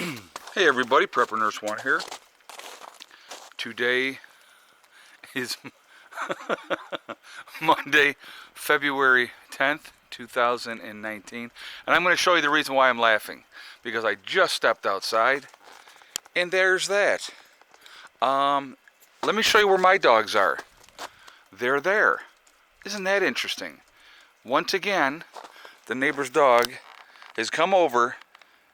Hey everybody, Prepper Nurse One here. Today is Monday, February 10th, 2019, and I'm going to show you the reason why I'm laughing, because I just stepped outside, and there's that. Let me show you where my dogs are. They're there. Isn't that interesting? Once again, the neighbor's dog has come over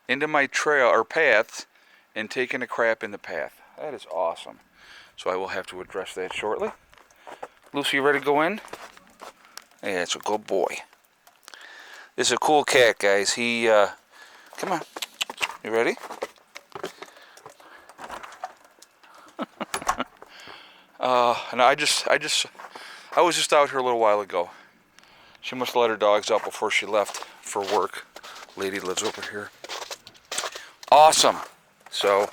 into my trail or paths and taken a crap in the path. That is awesome. So I will have to address that shortly. Lucy, you ready to go in? Hey, that's a good boy. This is a cool cat, guys. Come on. You ready? And I was just out here a little while ago. She must have let her dogs out before she left for work. Lady lives over here. Awesome. So,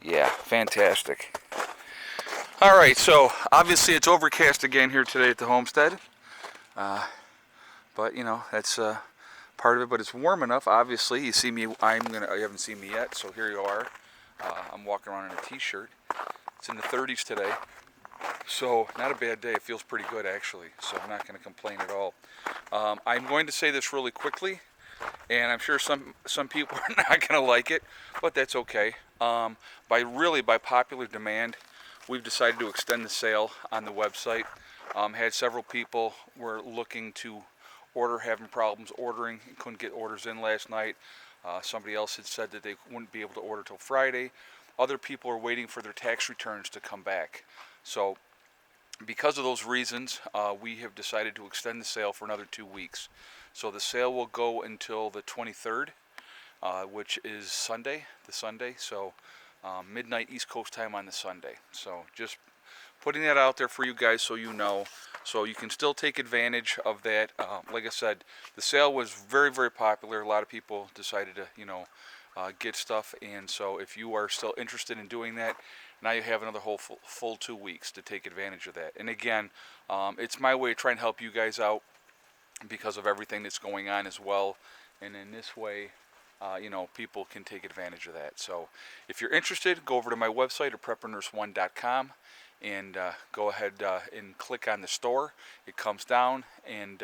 yeah, fantastic. All right, so obviously it's overcast again here today at the homestead. But you know, that's part of it. But it's warm enough. Obviously, you see me. You haven't seen me yet, so here you are. I'm walking around in a t-shirt. It's in the 30s today, so not a bad day. It feels pretty good actually. So I'm not going to complain at all. I'm going to say this really quickly, and I'm sure some people are not going to like it, but that's okay. By popular demand, we've decided to extend the sale on the website. Had several people were looking to order, having problems ordering, couldn't get orders in last night. Somebody else had said that they wouldn't be able to order till Friday. Other people are waiting for their tax returns to come back. So because of those reasons, we have decided to extend the sale for another 2 weeks. So the sale will go until the 23rd, which is Sunday, so midnight East Coast time on the Sunday. So just putting that out there for you guys so you know. So you can still take advantage of that. Like I said, the sale was very, very popular. A lot of people decided to, get stuff. And so if you are still interested in doing that, now you have another whole full 2 weeks to take advantage of that. And again, it's my way of trying to help you guys out because of everything that's going on as well. And in this way, people can take advantage of that. So if you're interested, go over to my website at preppernurse1.com and go ahead and click on the store. It comes down and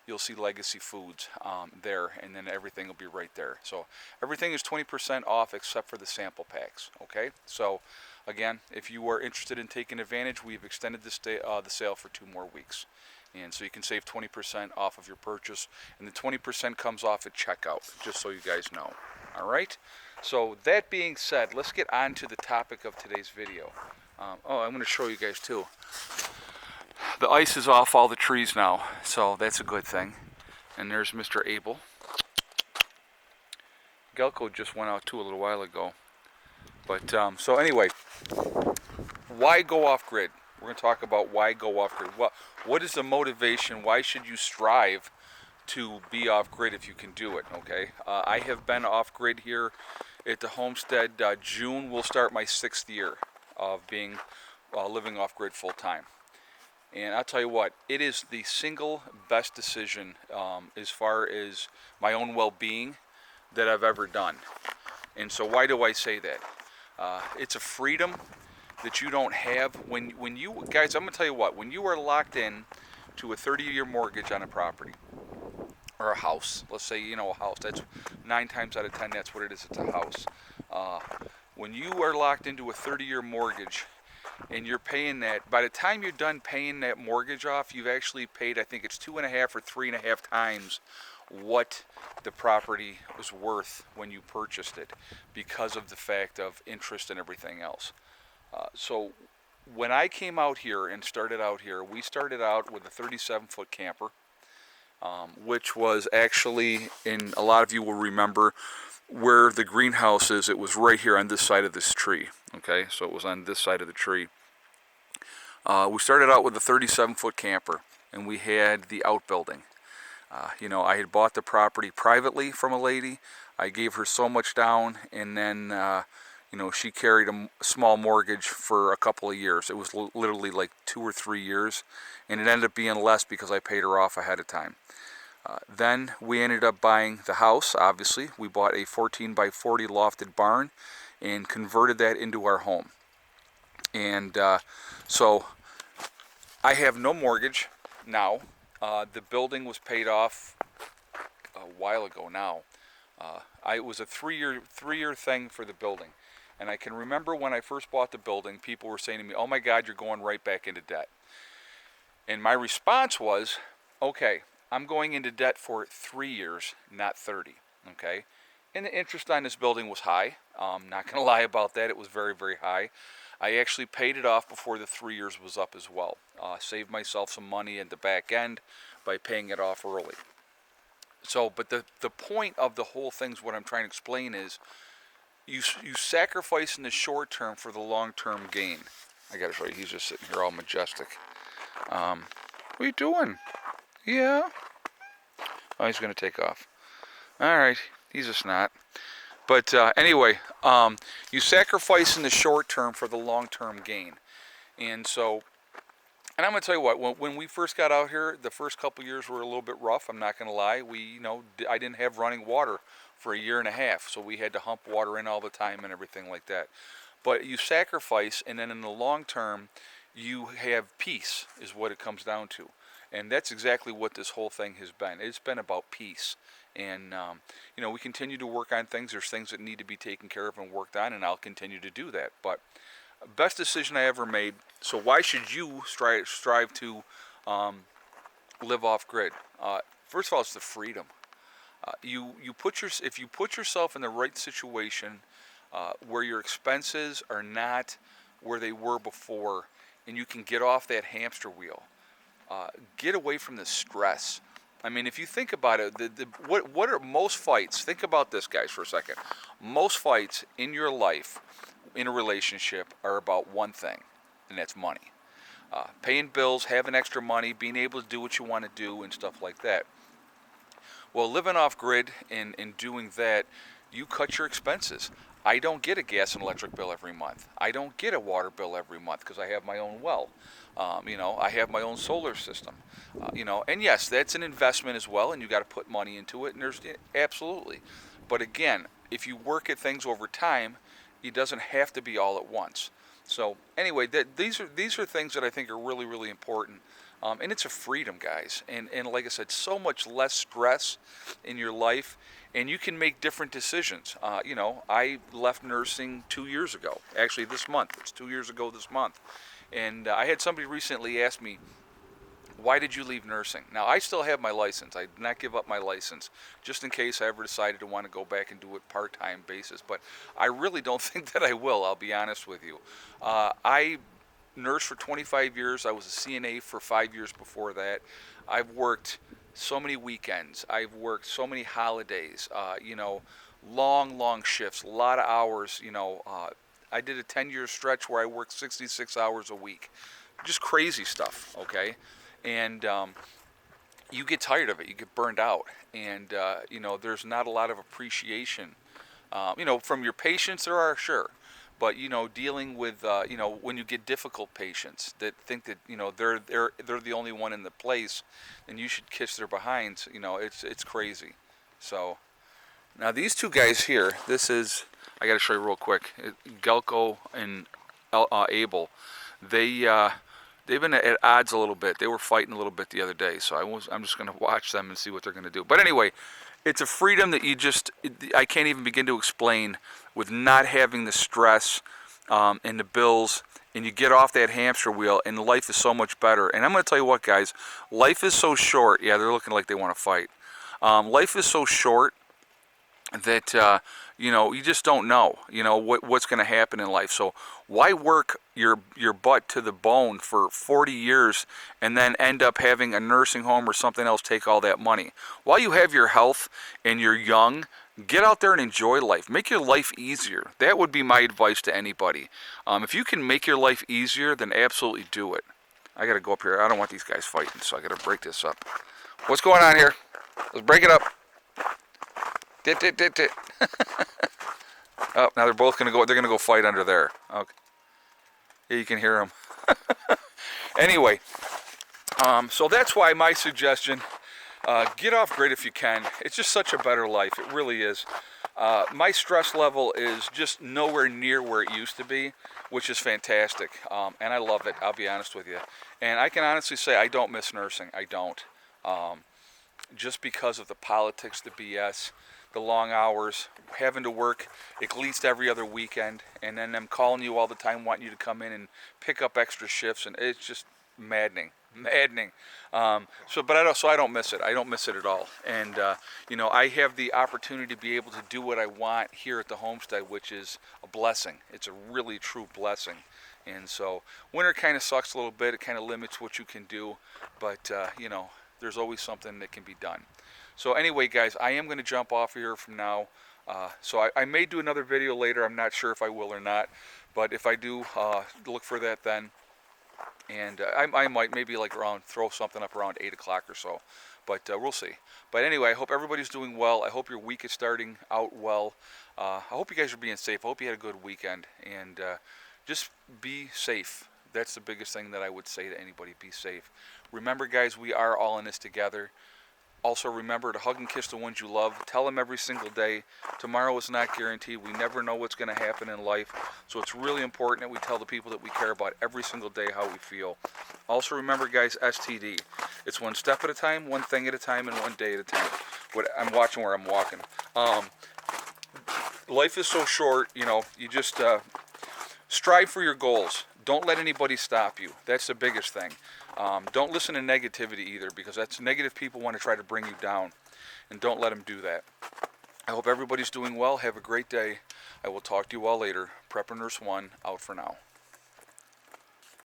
you'll see Legacy Foods there, and then everything will be right there. So everything is 20% off except for the sample packs. Okay, so again, if you are interested in taking advantage, we've extended the sale for 2 more weeks. And so you can save 20% off of your purchase, and the 20% comes off at checkout, just so you guys know. All right? So that being said, let's get on to the topic of today's video. I'm going to show you guys too. The ice is off all the trees now, so that's a good thing. And there's Mr. Abel. Gelco just went out too a little while ago. But so anyway, why go off grid? We're going to talk about why go off grid. What is the motivation? Why should you strive to be off grid if you can do it? Okay, I have been off grid here at the homestead. June will start my 6th year of being living off grid full time. And I'll tell you what, it is the single best decision as far as my own well-being that I've ever done. And so why do I say that? It's a freedom that you don't have when you guys. I'm gonna tell you what. When you are locked in to a 30-year mortgage on a property or a house, let's say a house. That's 9 times out of 10. That's what it is. It's a house. When you are locked into a 30-year mortgage and you're paying that, by the time you're done paying that mortgage off, you've actually paid. I think it's 2.5 or 3.5 times what the property was worth when you purchased it, because of the fact of interest and everything else. So when I came out here and started out here, we started out with a 37-foot camper, which was actually, and a lot of you will remember where the greenhouse is, it was right here on this side of this tree. Okay, so it was on this side of the tree. We started out with a 37-foot camper, and we had the outbuilding. I had bought the property privately from a lady. I gave her so much down, and then she carried a small mortgage for a couple of years. It was literally like 2 or 3 years, and it ended up being less because I paid her off ahead of time. Then we ended up buying the house, obviously. We bought a 14 by 40 lofted barn and converted that into our home. And so I have no mortgage now. The building was paid off a while ago now. It was a three-year thing for the building. And I can remember when I first bought the building, people were saying to me, "Oh my God, you're going right back into debt." And my response was, okay, I'm going into debt for 3 years, not 30, okay? And the interest on this building was high. Not going to lie about that. It was very, very high. I actually paid it off before the 3 years was up as well. Saved myself some money at the back end by paying it off early. So, but the point of the whole thing is what I'm trying to explain is you sacrifice in the short term for the long-term gain. I got to show you. He's just sitting here all majestic. What are you doing? Yeah. Oh, he's going to take off. All right. He's a snot. But anyway, you sacrifice in the short term for the long-term gain. And so, and I'm going to tell you what, when we first got out here, the first couple years were a little bit rough. I'm not going to lie. I didn't have running water for a year and a half, so we had to hump water in all the time and everything like that. But you sacrifice, and then in the long term, you have peace, is what it comes down to. And that's exactly what this whole thing has been. It's been about peace. And, we continue to work on things. There's things that need to be taken care of and worked on, and I'll continue to do that. But best decision I ever made. So why should you strive to live off grid? First of all, it's the freedom. If you put yourself in the right situation where your expenses are not where they were before, and you can get off that hamster wheel, get away from the stress. I mean, if you think about it, what are most fights? Think about this, guys, for a second. Most fights in your life, in a relationship, are about one thing, and that's money. Paying bills, having extra money, being able to do what you want to do, and stuff like that. Well, living off grid and doing that, you cut your expenses. I don't get a gas and electric bill every month. I don't get a water bill every month because I have my own well. I have my own solar system. And yes, that's an investment as well, and you got to put money into it. And there's absolutely, but again, if you work at things over time, it doesn't have to be all at once. So anyway, these are things that I think are really, really important. And it's a freedom, guys. And like I said, so much less stress in your life, and you can make different decisions. I left nursing 2 years ago. Actually, this month. It's 2 years ago this month. And I had somebody recently ask me, why did you leave nursing? Now, I still have my license. I did not give up my license, just in case I ever decided to want to go back and do it part-time basis. But I really don't think that I will, I'll be honest with you. I nursed for 25 years. I was a CNA for 5 years before that. I've worked so many weekends. I've worked so many holidays, long shifts, a lot of hours. I did a 10-year stretch where I worked 66 hours a week. Just crazy stuff, okay? And you get tired of it. You get burned out. And, there's not a lot of appreciation. From your patients, there are, sure. But, dealing with, when you get difficult patients that think that, they're the only one in the place and you should kiss their behinds, it's crazy. So, now these two guys here, this is, I got to show you real quick, Gelco and Abel, they've been at odds a little bit. They were fighting a little bit the other day, so I'm just going to watch them and see what they're going to do. But anyway, it's a freedom that I can't even begin to explain, with not having the stress and the bills, and you get off that hamster wheel, and life is so much better. And I'm going to tell you what, guys, life is so short. Yeah, they're looking like they want to fight. Life is so short that you just don't know what's going to happen in life. So why work your butt to the bone for 40 years and then end up having a nursing home or something else take all that money? While you have your health and you're young, get out there and enjoy life. Make your life easier. That would be my advice to anybody. If you can make your life easier, then absolutely do it. I got to go up here. I don't want these guys fighting, so I got to break this up. What's going on here? Let's break it up. Dit. Oh, now they're both going to go. They're going to go fight under there. Okay. Yeah, you can hear them. Anyway, so that's why my suggestion, Get off grid if you can. It's just such a better life. It really is. My stress level is just nowhere near where it used to be, which is fantastic. And I love it, I'll be honest with you. And I can honestly say I don't miss nursing. I don't. Just because of the politics, the BS, the long hours, having to work at least every other weekend, and then them calling you all the time wanting you to come in and pick up extra shifts, and it's just maddening. But I don't miss it. I don't miss it at all. And I have the opportunity to be able to do what I want here at the homestead, which is a blessing. It's a really true blessing. And so winter kind of sucks a little bit. It kind of limits what you can do, but there's always something that can be done. So anyway, guys, I am going to jump off here from now. So I may do another video later. I'm not sure if I will or not, but if I do, look for that then. And I might maybe throw something up around 8 o'clock or so, but we'll see. But anyway, I hope everybody's doing well. I hope your week is starting out well. I hope you guys are being safe. I hope you had a good weekend, and just be safe. That's the biggest thing that I would say to anybody. Be safe. Remember, guys, we are all in this together. Also, remember to hug and kiss the ones you love. Tell them every single day. Tomorrow is not guaranteed. We never know what's going to happen in life. So it's really important that we tell the people that we care about every single day how we feel. Also, remember, guys, STD. It's one step at a time, one thing at a time, and one day at a time. I'm watching where I'm walking. Life is so short, you just strive for your goals. Don't let anybody stop you. That's the biggest thing. Don't listen to negativity either, because that's negative people want to try to bring you down, and don't let them do that. I hope everybody's doing well. Have a great day. I will talk to you all later. Prepper Nurse 1 out for now.